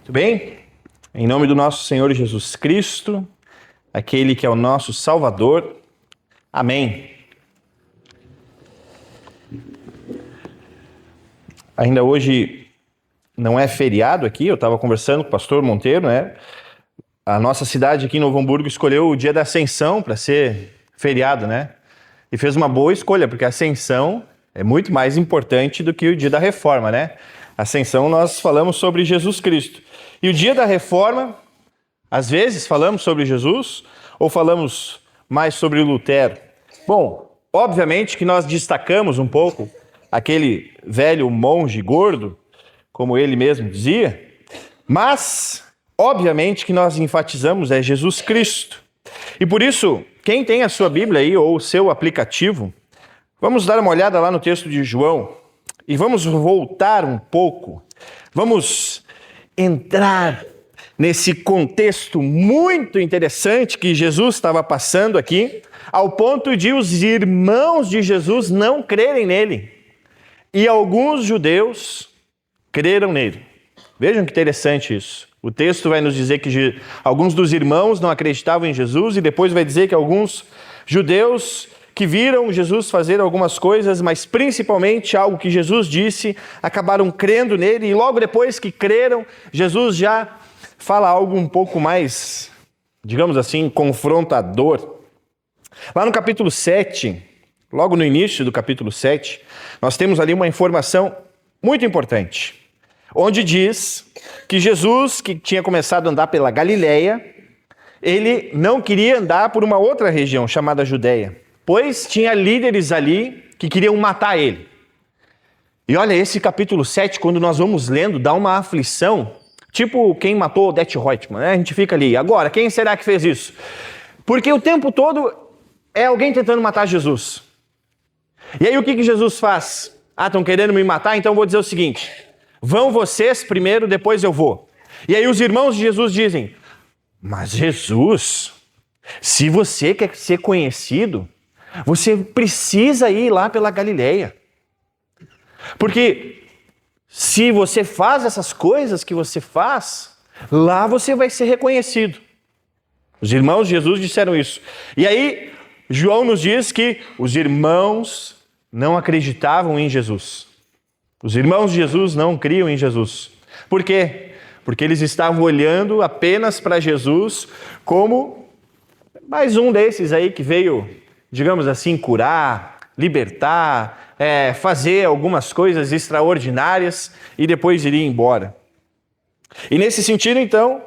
Muito bem? Em nome do nosso Senhor Jesus Cristo, aquele que é o nosso Salvador. Amém. Ainda hoje não é feriado aqui, eu estava conversando com o pastor Monteiro, né? A nossa cidade aqui em Novo Hamburgo escolheu o dia da Ascensão para ser feriado, né? E fez uma boa escolha, porque a Ascensão é muito mais importante do que o dia da Reforma, né? Ascensão nós falamos sobre Jesus Cristo. E o dia da Reforma, às vezes falamos sobre Jesus ou falamos mais sobre Lutero? Bom, obviamente que nós destacamos um pouco aquele velho monge gordo, como ele mesmo dizia, mas obviamente que nós enfatizamos é Jesus Cristo. E por isso, quem tem a sua Bíblia aí ou o seu aplicativo, vamos dar uma olhada lá no texto de João e vamos voltar um pouco, vamos entrar nesse contexto muito interessante que Jesus estava passando aqui, ao ponto de os irmãos de Jesus não crerem nele. E alguns judeus creram nele. Vejam que interessante isso. O texto vai nos dizer que alguns dos irmãos não acreditavam em Jesus e depois vai dizer que alguns judeus que viram Jesus fazer algumas coisas, mas principalmente algo que Jesus disse, acabaram crendo nele e logo depois que creram, Jesus já fala algo um pouco mais, digamos assim, confrontador. Lá no capítulo 7, logo no início do capítulo 7, nós temos ali uma informação muito importante, onde diz que Jesus, que tinha começado a andar pela Galileia, ele não queria andar por uma outra região chamada Judeia, pois tinha líderes ali que queriam matar ele. E olha, esse capítulo 7, quando nós vamos lendo, dá uma aflição, tipo quem matou Odete Roitman, né? A gente fica ali, agora, quem será que fez isso? Porque o tempo todo é alguém tentando matar Jesus. E aí o que Jesus faz? Estão querendo me matar? Então eu vou dizer o seguinte, vão vocês primeiro, depois eu vou. E aí os irmãos de Jesus dizem, mas Jesus, se você quer ser conhecido, você precisa ir lá pela Galileia. Porque se você faz essas coisas que você faz, lá você vai ser reconhecido. Os irmãos de Jesus disseram isso. E aí João nos diz que os irmãos não acreditavam em Jesus. Os irmãos de Jesus não criam em Jesus. Por quê? Porque eles estavam olhando apenas para Jesus como mais um desses aí que veio, digamos assim, curar, libertar, fazer algumas coisas extraordinárias e depois iria embora. E nesse sentido, então,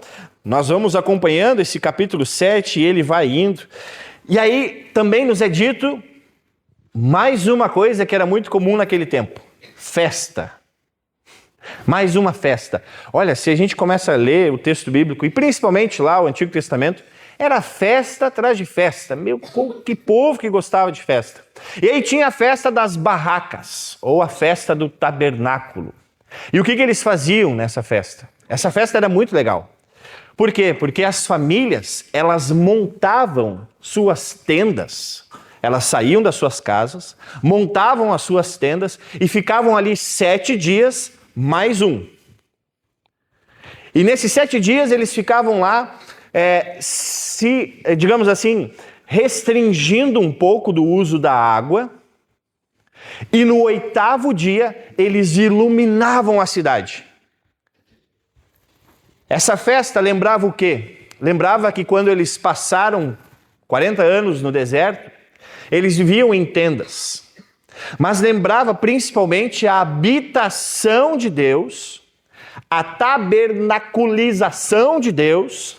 nós vamos acompanhando esse capítulo 7 e ele vai indo. E aí também nos é dito mais uma coisa que era muito comum naquele tempo. Festa. Mais uma festa. Olha, se a gente começa a ler o texto bíblico, e principalmente lá o Antigo Testamento, era festa atrás de festa. Meu, que povo que gostava de festa. E aí tinha a festa das barracas, ou a festa do tabernáculo. E o que eles faziam nessa festa? Essa festa era muito legal. Por quê? Porque as famílias, elas montavam suas tendas. Elas saíam das suas casas, montavam as suas tendas e ficavam ali 7 dias mais um. E nesses 7 dias eles ficavam lá, digamos assim, restringindo um pouco do uso da água. E no 8º dia eles iluminavam a cidade. Essa festa lembrava o quê? Lembrava que quando eles passaram 40 anos no deserto, eles viviam em tendas, mas lembrava principalmente a habitação de Deus, a tabernaculização de Deus,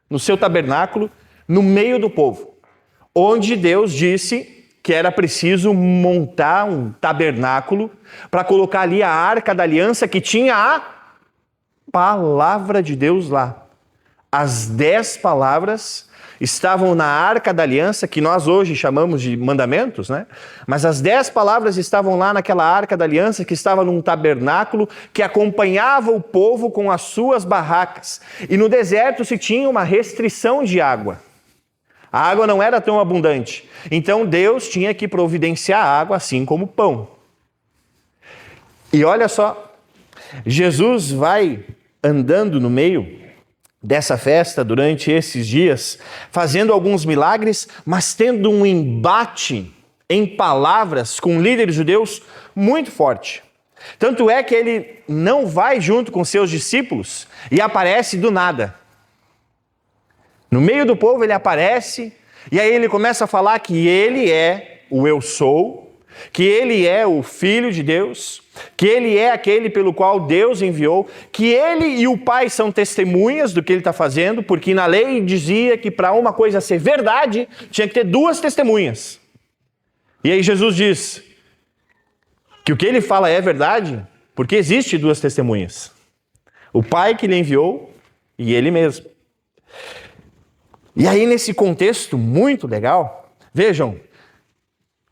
no seu tabernáculo, no meio do povo, onde Deus disse que era preciso montar um tabernáculo para colocar ali a Arca da Aliança, que tinha a palavra de Deus lá. As 10 palavras estavam na Arca da Aliança, que nós hoje chamamos de mandamentos, né? Mas as 10 palavras estavam lá naquela Arca da Aliança, que estava num tabernáculo que acompanhava o povo com as suas barracas. E no deserto se tinha uma restrição de água. A água não era tão abundante. Então Deus tinha que providenciar água, assim como pão. E olha só, Jesus vai andando no meio dessa festa durante esses dias, fazendo alguns milagres, mas tendo um embate em palavras com líderes judeus muito forte. Tanto é que ele não vai junto com seus discípulos e aparece do nada. No meio do povo ele aparece e aí ele começa a falar que ele é o eu sou, que ele é o Filho de Deus, que ele é aquele pelo qual Deus enviou, que ele e o Pai são testemunhas do que ele está fazendo, porque na lei dizia que para uma coisa ser verdade, tinha que ter duas testemunhas. E aí Jesus diz que o que ele fala é verdade, porque existe duas testemunhas. O Pai que lhe enviou e ele mesmo. E aí nesse contexto muito legal, vejam,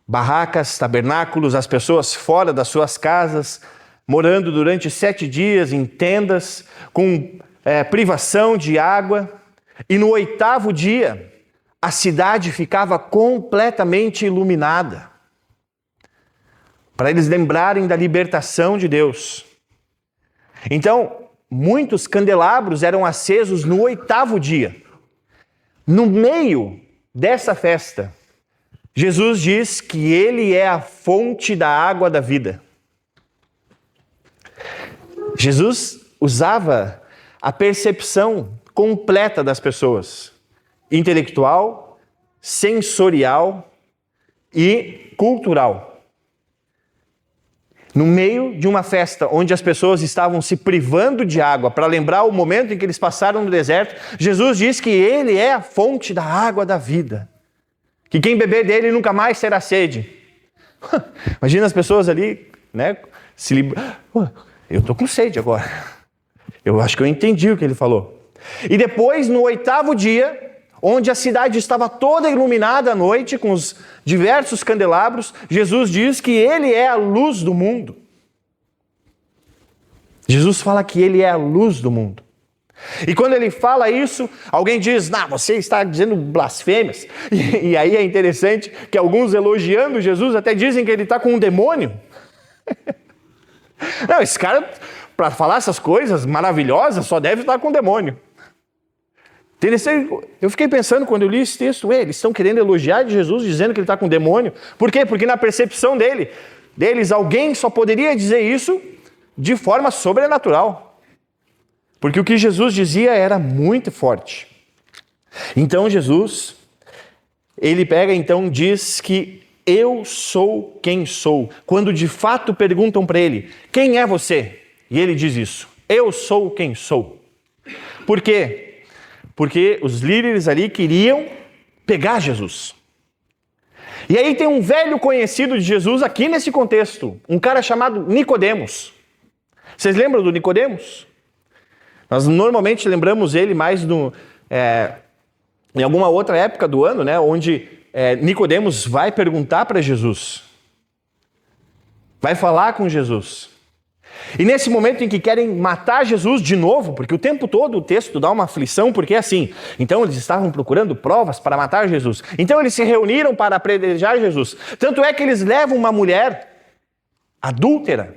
barracas, tabernáculos, as pessoas fora das suas casas, morando durante 7 dias em tendas, com privação de água. E no 8º dia, a cidade ficava completamente iluminada. Para eles lembrarem da libertação de Deus. Então, muitos candelabros eram acesos no 8º dia. No meio dessa festa, Jesus diz que ele é a fonte da água da vida. Jesus usava a percepção completa das pessoas, intelectual, sensorial e cultural. No meio de uma festa onde as pessoas estavam se privando de água para lembrar o momento em que eles passaram no deserto, Jesus diz que ele é a fonte da água da vida. Que quem beber dele nunca mais terá sede. Imagina as pessoas ali, né? Eu estou com sede agora. Eu acho que eu entendi o que ele falou. E depois, no 8º dia, onde a cidade estava toda iluminada à noite, com os diversos candelabros, Jesus diz que ele é a luz do mundo. Jesus fala que ele é a luz do mundo. E quando ele fala isso, alguém diz, você está dizendo blasfêmias. E aí é interessante que alguns elogiando Jesus até dizem que ele está com um demônio. Não, esse cara, para falar essas coisas maravilhosas, só deve estar com um demônio. Eu fiquei pensando quando eu li esse texto, eles estão querendo elogiar de Jesus, dizendo que ele está com demônio. Por quê? Porque na percepção deles, alguém só poderia dizer isso de forma sobrenatural. Porque o que Jesus dizia era muito forte. Então Jesus, ele pega então diz que eu sou quem sou. Quando de fato perguntam para ele, quem é você? E ele diz isso, eu sou quem sou. Por quê? Porque os líderes ali queriam pegar Jesus. E aí tem um velho conhecido de Jesus aqui nesse contexto, um cara chamado Nicodemos. Vocês lembram do Nicodemos? Nós normalmente lembramos ele mais em alguma outra época do ano, né, onde Nicodemos vai perguntar para Jesus. Vai falar com Jesus. E nesse momento em que querem matar Jesus de novo, porque o tempo todo o texto dá uma aflição, porque é assim, então eles estavam procurando provas para matar Jesus. Então eles se reuniram para apedrejar Jesus. Tanto é que eles levam uma mulher adúltera,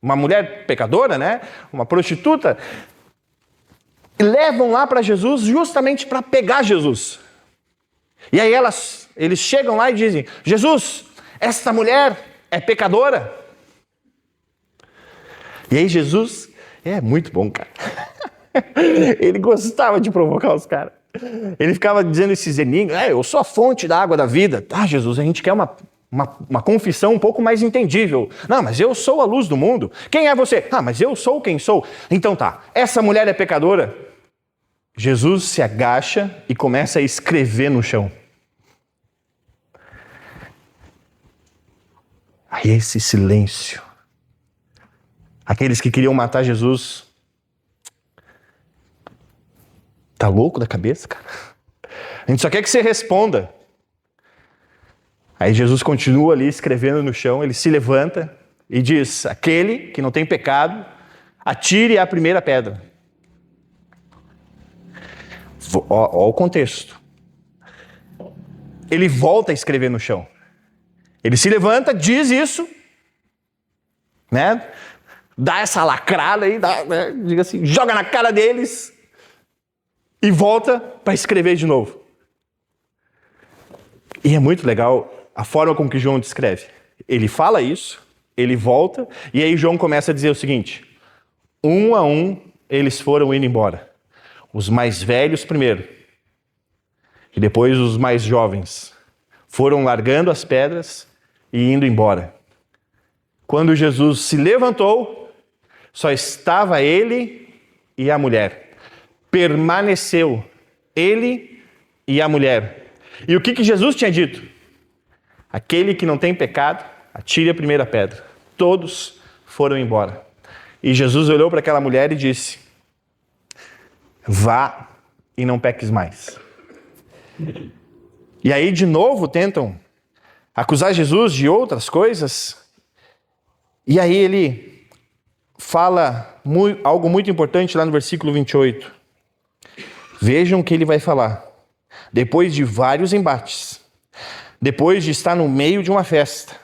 uma mulher pecadora, né? Uma prostituta, e levam lá para Jesus justamente para pegar Jesus. E aí eles chegam lá e dizem, Jesus, essa mulher é pecadora. E aí Jesus, é muito bom, cara. Ele gostava de provocar os caras. Ele ficava dizendo esses enigmas, eu sou a fonte da água da vida. Jesus, a gente quer uma confissão um pouco mais entendível. Não, mas eu sou a luz do mundo. Quem é você? Mas eu sou quem sou. Então tá, essa mulher é pecadora? Jesus se agacha e começa a escrever no chão. Aí esse silêncio. Aqueles que queriam matar Jesus. Tá louco da cabeça, cara? A gente só quer que você responda. Aí Jesus continua ali escrevendo no chão, ele se levanta e diz, aquele que não tem pecado, atire a primeira pedra. Ó o contexto. Ele volta a escrever no chão. Ele se levanta, diz isso, né? dá essa lacrada aí, né, diga assim, joga na cara deles e volta para escrever de novo. E é muito legal a forma como que João descreve. Ele fala isso, ele volta, e aí João começa a dizer o seguinte: um a um eles foram indo embora. Os mais velhos primeiro, e depois os mais jovens. Foram largando as pedras e indo embora. Quando Jesus se levantou, só estava ele e a mulher. Permaneceu ele e a mulher. E o que Jesus tinha dito? Aquele que não tem pecado, atire a primeira pedra. Todos foram embora. E Jesus olhou para aquela mulher e disse: vá e não peques mais. E aí de novo tentam acusar Jesus de outras coisas. E aí ele fala algo muito importante lá no versículo 28. Vejam o que ele vai falar. Depois de vários embates, depois de estar no meio de uma festa,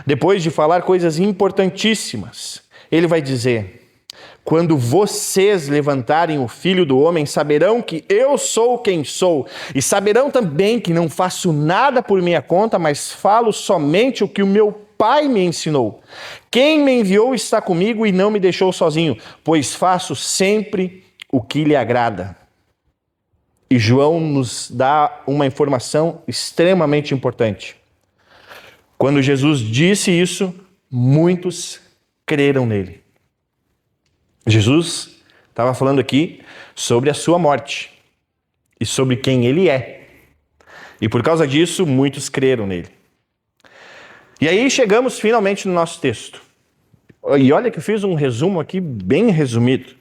depois de falar coisas importantíssimas, ele vai dizer: quando vocês levantarem o Filho do Homem, saberão que eu sou quem sou, e saberão também que não faço nada por minha conta, mas falo somente o que o meu Pai me ensinou. Quem me enviou está comigo e não me deixou sozinho, pois faço sempre o que lhe agrada. E João nos dá uma informação extremamente importante. Quando Jesus disse isso, muitos creram nele. Jesus estava falando aqui sobre a sua morte e sobre quem ele é. E por causa disso, muitos creram nele. E aí chegamos finalmente no nosso texto. E olha que eu fiz um resumo aqui bem resumido.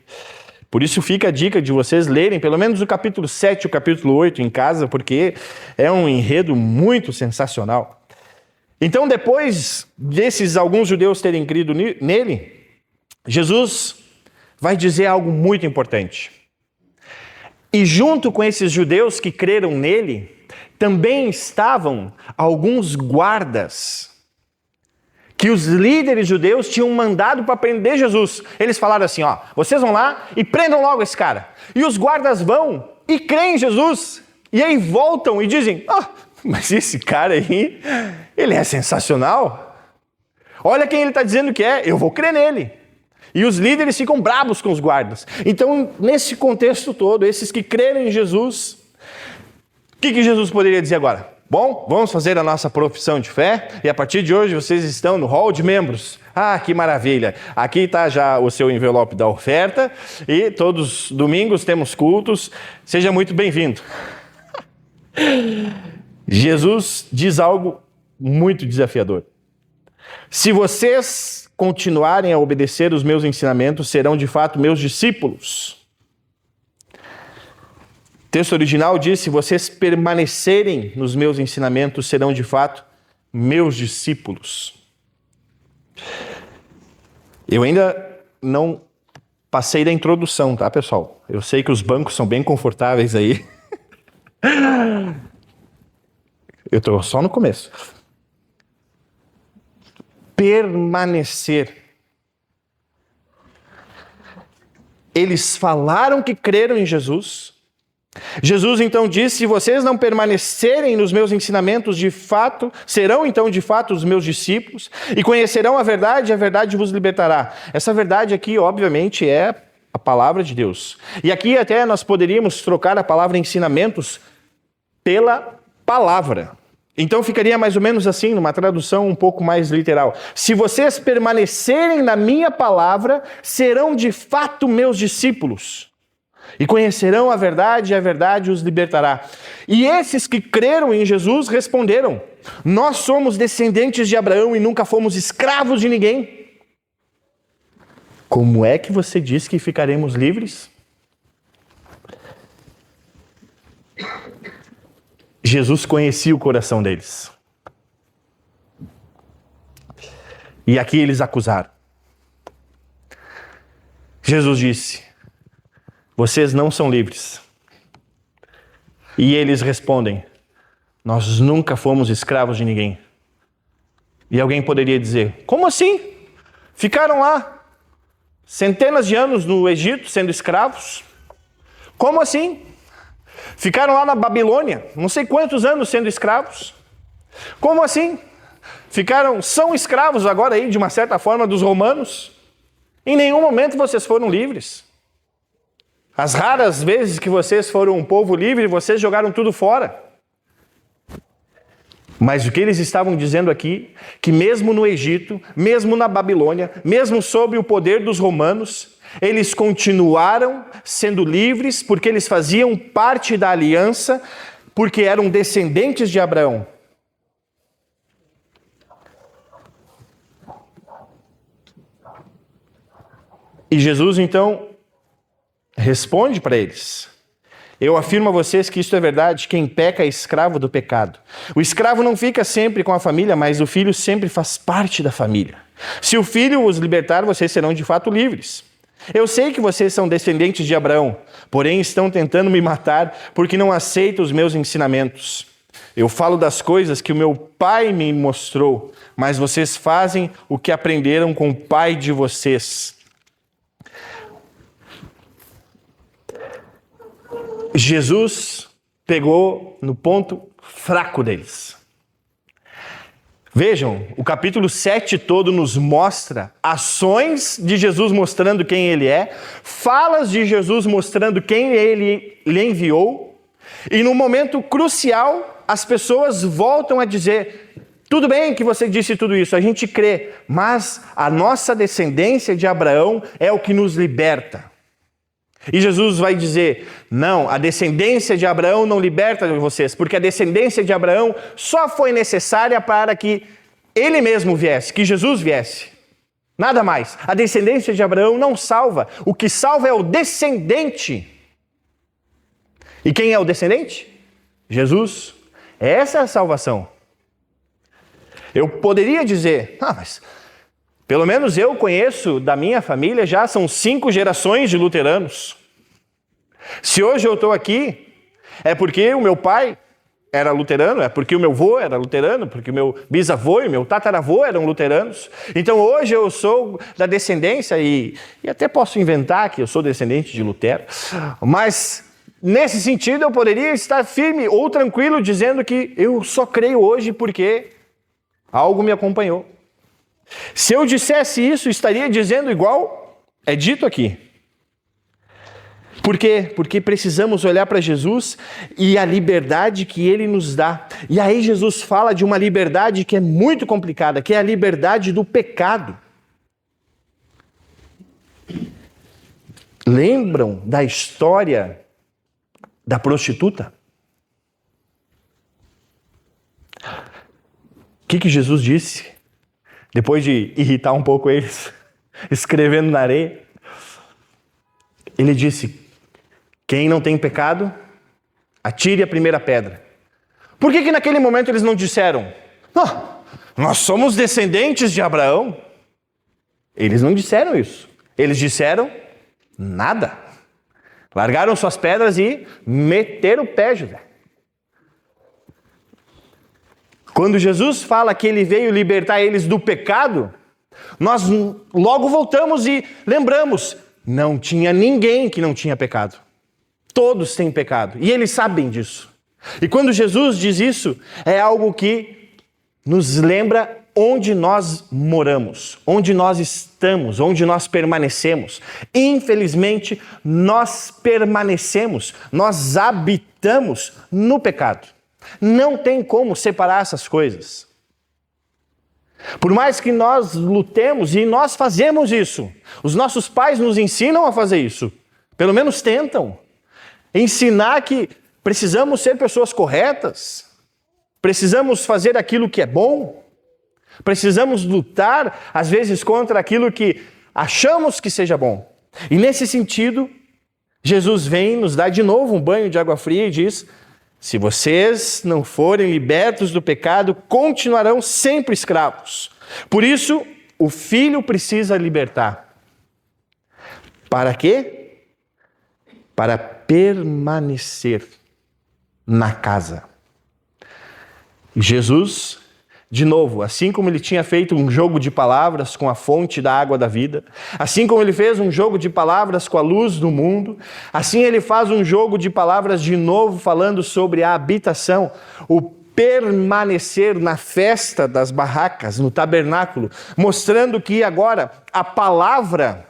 Por isso fica a dica de vocês lerem pelo menos o capítulo 7 e o capítulo 8 em casa, porque é um enredo muito sensacional. Então, depois desses alguns judeus terem crido nele, Jesus vai dizer algo muito importante. E junto com esses judeus que creram nele, também estavam alguns guardas que os líderes judeus tinham mandado para prender Jesus. Eles falaram assim, ó, vocês vão lá e prendam logo esse cara. E os guardas vão e creem em Jesus. E aí voltam e dizem, mas esse cara aí, ele é sensacional. Olha quem ele está dizendo que é, eu vou crer nele. E os líderes ficam bravos com os guardas. Então, nesse contexto todo, esses que creram em Jesus, o que Jesus poderia dizer agora? Bom, vamos fazer a nossa profissão de fé e a partir de hoje vocês estão no hall de membros. Ah, que maravilha! Aqui está já o seu envelope da oferta e todos os domingos temos cultos. Seja muito bem-vindo. Jesus diz algo muito desafiador. Se vocês continuarem a obedecer os meus ensinamentos, serão de fato meus discípulos. O texto original diz, se vocês permanecerem nos meus ensinamentos, serão de fato meus discípulos. Eu ainda não passei da introdução, tá, pessoal? Eu sei que os bancos são bem confortáveis aí. Eu estou só no começo. Permanecer. Eles falaram que creram em Jesus. Jesus então disse, se vocês não permanecerem nos meus ensinamentos, de fato, serão então de fato os meus discípulos e conhecerão a verdade vos libertará. Essa verdade aqui, obviamente, é a palavra de Deus. E aqui até nós poderíamos trocar a palavra ensinamentos pela palavra. Então ficaria mais ou menos assim, numa tradução um pouco mais literal. Se vocês permanecerem na minha palavra, serão de fato meus discípulos. E conhecerão a verdade os libertará. E esses que creram em Jesus responderam, nós somos descendentes de Abraão e nunca fomos escravos de ninguém. Como é que você diz que ficaremos livres? Jesus conhecia o coração deles. E aqui eles acusaram. Jesus disse, vocês não são livres. E eles respondem, nós nunca fomos escravos de ninguém. E alguém poderia dizer, como assim? Ficaram lá centenas de anos no Egito sendo escravos. Como assim? Ficaram lá na Babilônia, não sei quantos anos sendo escravos. Como assim? São escravos agora aí, de uma certa forma, dos romanos. Em nenhum momento vocês foram livres. As raras vezes que vocês foram um povo livre, vocês jogaram tudo fora. Mas o que eles estavam dizendo aqui, que mesmo no Egito, mesmo na Babilônia, mesmo sob o poder dos romanos, eles continuaram sendo livres porque eles faziam parte da aliança, porque eram descendentes de Abraão. E Jesus, então, responde para eles: eu afirmo a vocês que isso é verdade, quem peca é escravo do pecado. O escravo não fica sempre com a família, mas o filho sempre faz parte da família. Se o filho os libertar, vocês serão de fato livres. Eu sei que vocês são descendentes de Abraão, porém estão tentando me matar porque não aceitam os meus ensinamentos. Eu falo das coisas que o meu pai me mostrou, mas vocês fazem o que aprenderam com o pai de vocês. Jesus pegou no ponto fraco deles. Vejam, o capítulo 7 todo nos mostra ações de Jesus mostrando quem ele é, falas de Jesus mostrando quem ele lhe enviou, e no momento crucial as pessoas voltam a dizer: tudo bem que você disse tudo isso, a gente crê, mas a nossa descendência de Abraão é o que nos liberta. E Jesus vai dizer: não, a descendência de Abraão não liberta vocês, porque a descendência de Abraão só foi necessária para que ele mesmo viesse, que Jesus viesse. Nada mais. A descendência de Abraão não salva. O que salva é o descendente. E quem é o descendente? Jesus. Essa é a salvação. Eu poderia dizer: mas pelo menos eu conheço da minha família, já são 5 gerações de luteranos. Se hoje eu estou aqui, é porque o meu pai era luterano, é porque o meu avô era luterano, porque o meu bisavô e o meu tataravô eram luteranos. Então hoje eu sou da descendência, e até posso inventar que eu sou descendente de Lutero, mas nesse sentido eu poderia estar firme ou tranquilo dizendo que eu só creio hoje porque algo me acompanhou. Se eu dissesse isso, estaria dizendo igual é dito aqui. Por quê? Porque precisamos olhar para Jesus e a liberdade que ele nos dá. E aí Jesus fala de uma liberdade que é muito complicada, que é a liberdade do pecado. Lembram da história da prostituta? O que Jesus disse? Depois de irritar um pouco eles, escrevendo na areia, ele disse: quem não tem pecado, atire a primeira pedra. Por que naquele momento eles não disseram: nós somos descendentes de Abraão? Eles não disseram isso. Eles disseram nada. Largaram suas pedras e meteram o pé, José. Quando Jesus fala que ele veio libertar eles do pecado, nós logo voltamos e lembramos: não tinha ninguém que não tinha pecado. Todos têm pecado, e eles sabem disso. E quando Jesus diz isso, é algo que nos lembra onde nós moramos, onde nós estamos, onde nós permanecemos. Infelizmente, nós permanecemos, nós habitamos no pecado. Não tem como separar essas coisas. Por mais que nós lutemos, e nós fazemos isso, os nossos pais nos ensinam a fazer isso, pelo menos tentam. Ensinar que precisamos ser pessoas corretas, precisamos fazer aquilo que é bom, precisamos lutar, às vezes, contra aquilo que achamos que seja bom. E nesse sentido, Jesus vem nos dar de novo um banho de água fria e diz: se vocês não forem libertos do pecado, continuarão sempre escravos. Por isso, o Filho precisa libertar. Para quê? Para permanecer na casa. Jesus De novo, assim como ele tinha feito um jogo de palavras com a fonte da água da vida, assim como ele fez um jogo de palavras com a luz do mundo, assim ele faz um jogo de palavras de novo falando sobre a habitação, o permanecer na festa das barracas, no tabernáculo, mostrando que agora a palavra,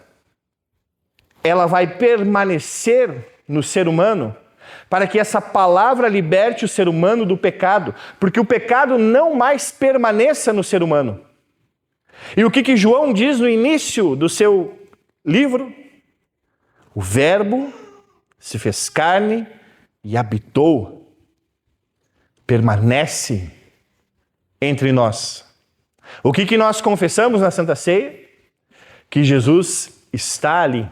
ela vai permanecer no ser humano, para que essa palavra liberte o ser humano do pecado, porque o pecado não mais permaneça no ser humano. E o que João diz no início do seu livro? O Verbo se fez carne e habitou, permanece entre nós. O que nós confessamos na Santa Ceia? Que Jesus está ali.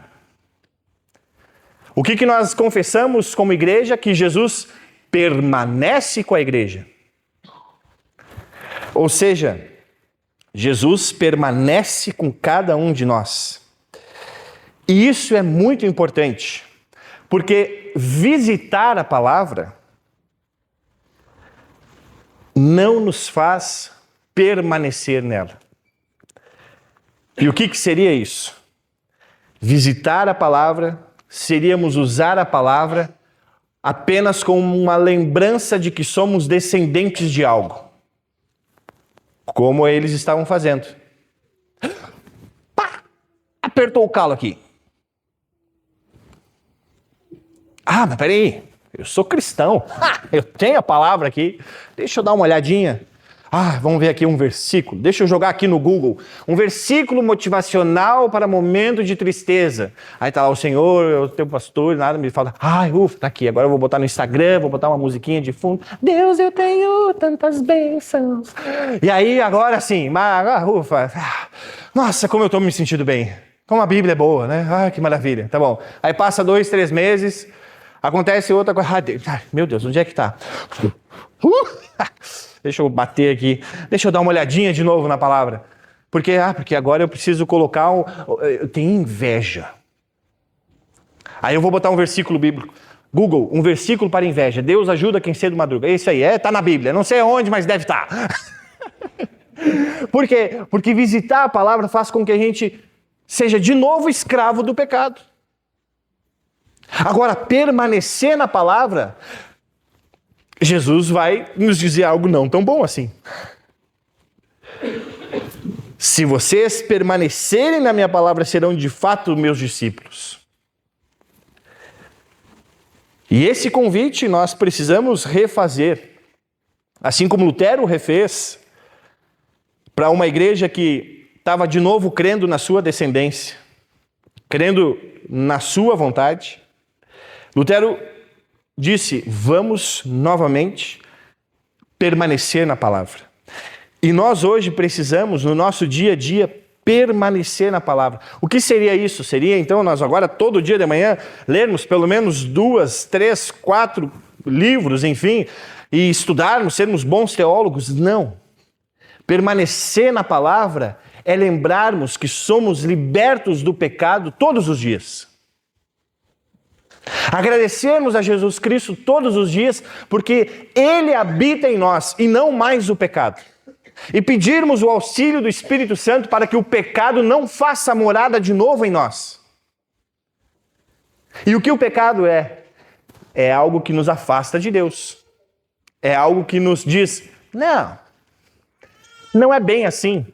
O que nós confessamos como igreja? Que Jesus permanece com a igreja. Ou seja, Jesus permanece com cada um de nós. E isso é muito importante, porque visitar a palavra não nos faz permanecer nela. E o que seria isso? Visitar a palavra seríamos usar a palavra apenas como uma lembrança de que somos descendentes de algo. Como eles estavam fazendo. Pá! Apertou o calo aqui. Ah, mas peraí, eu sou cristão. Eu tenho a palavra aqui. Deixa eu dar uma olhadinha. Vamos ver aqui um versículo. Deixa eu jogar aqui no Google. Um versículo motivacional para momento de tristeza. Aí tá lá o Senhor, eu tenho pastor, nada me fala. Ufa, tá aqui. Agora eu vou botar no Instagram, vou botar uma musiquinha de fundo. Deus, eu tenho tantas bênçãos. E aí agora sim, ufa. Nossa, como eu tô me sentindo bem. Como a Bíblia é boa, né? Que maravilha. Tá bom. Aí passa 2, 3 meses, acontece outra coisa. Meu Deus, onde é que tá? Deixa eu bater aqui. Deixa eu dar uma olhadinha de novo na palavra. Porque agora eu preciso colocar eu tenho inveja. Aí eu vou botar um versículo bíblico. Google, um versículo para inveja. Deus ajuda quem cedo madruga. É isso aí, tá na Bíblia. Não sei onde, mas deve estar. Por quê? Porque visitar a palavra faz com que a gente seja de novo escravo do pecado. Agora, permanecer na palavra, Jesus vai nos dizer algo não tão bom assim. Se vocês permanecerem na minha palavra, serão de fato meus discípulos. E esse convite nós precisamos refazer. Assim como Lutero refez para uma igreja que estava de novo crendo na sua descendência, crendo na sua vontade. Lutero disse, vamos novamente permanecer na palavra. E nós hoje precisamos, no nosso dia a dia, permanecer na palavra. O que seria isso? Seria então nós agora, todo dia de manhã, lermos pelo menos 2, 3, 4 livros, enfim, e estudarmos, sermos bons teólogos? Não. Permanecer na palavra é lembrarmos que somos libertos do pecado todos os dias. Agradecermos a Jesus Cristo todos os dias, porque Ele habita em nós e não mais o pecado. E pedirmos o auxílio do Espírito Santo para que o pecado não faça morada de novo em nós. E o que o pecado é? É algo que nos afasta de Deus. É algo que nos diz, não é bem assim.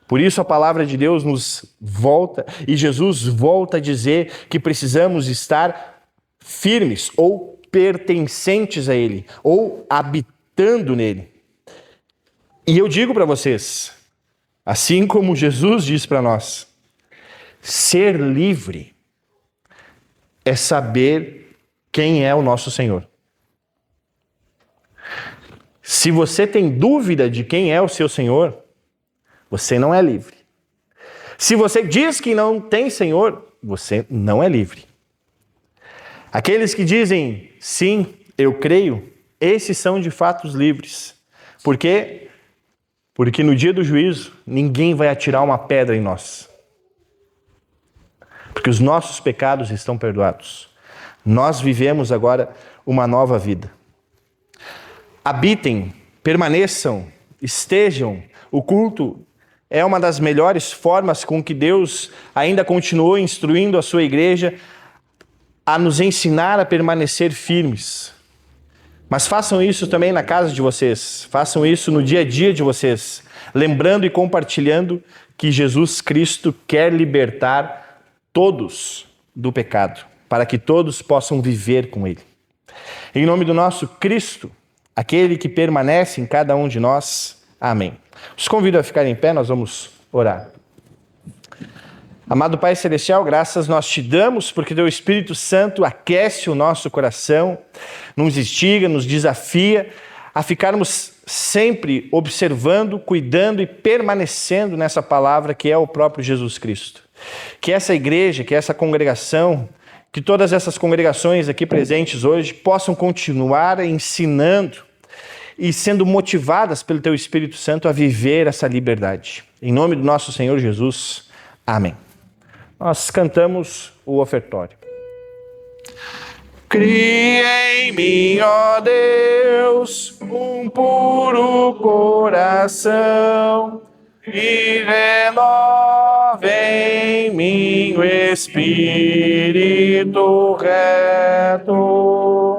Por isso a palavra de Deus nos volta, e Jesus volta a dizer que precisamos estar firmes ou pertencentes a Ele, ou habitando nele. E eu digo para vocês, assim como Jesus diz para nós, ser livre é saber quem é o nosso Senhor. Se você tem dúvida de quem é o seu Senhor, você não é livre. Se você diz que não tem Senhor, você não é livre. Aqueles que dizem, sim, eu creio, esses são de fato os livres. Por quê? Porque no dia do juízo, ninguém vai atirar uma pedra em nós. Porque os nossos pecados estão perdoados. Nós vivemos agora uma nova vida. Habitem, permaneçam estejam. O culto é uma das melhores formas com que Deus ainda continuou instruindo a sua igreja a nos ensinar a permanecer firmes. Mas façam isso também na casa de vocês, façam isso no dia a dia de vocês, lembrando e compartilhando que Jesus Cristo quer libertar todos do pecado, para que todos possam viver com Ele. Em nome do nosso Cristo, aquele que permanece em cada um de nós, amém. Os convido a ficar em pé, nós vamos orar. Amado Pai Celestial, graças nós te damos porque teu Espírito Santo aquece o nosso coração, nos instiga, nos desafia a ficarmos sempre observando, cuidando e permanecendo nessa palavra que é o próprio Jesus Cristo. Que essa igreja, que essa congregação, que todas essas congregações aqui presentes hoje possam continuar ensinando e sendo motivadas pelo teu Espírito Santo a viver essa liberdade. Em nome do nosso Senhor Jesus, amém. Nós cantamos o ofertório. Cria em mim, ó Deus, um puro coração e renova em mim o espírito reto.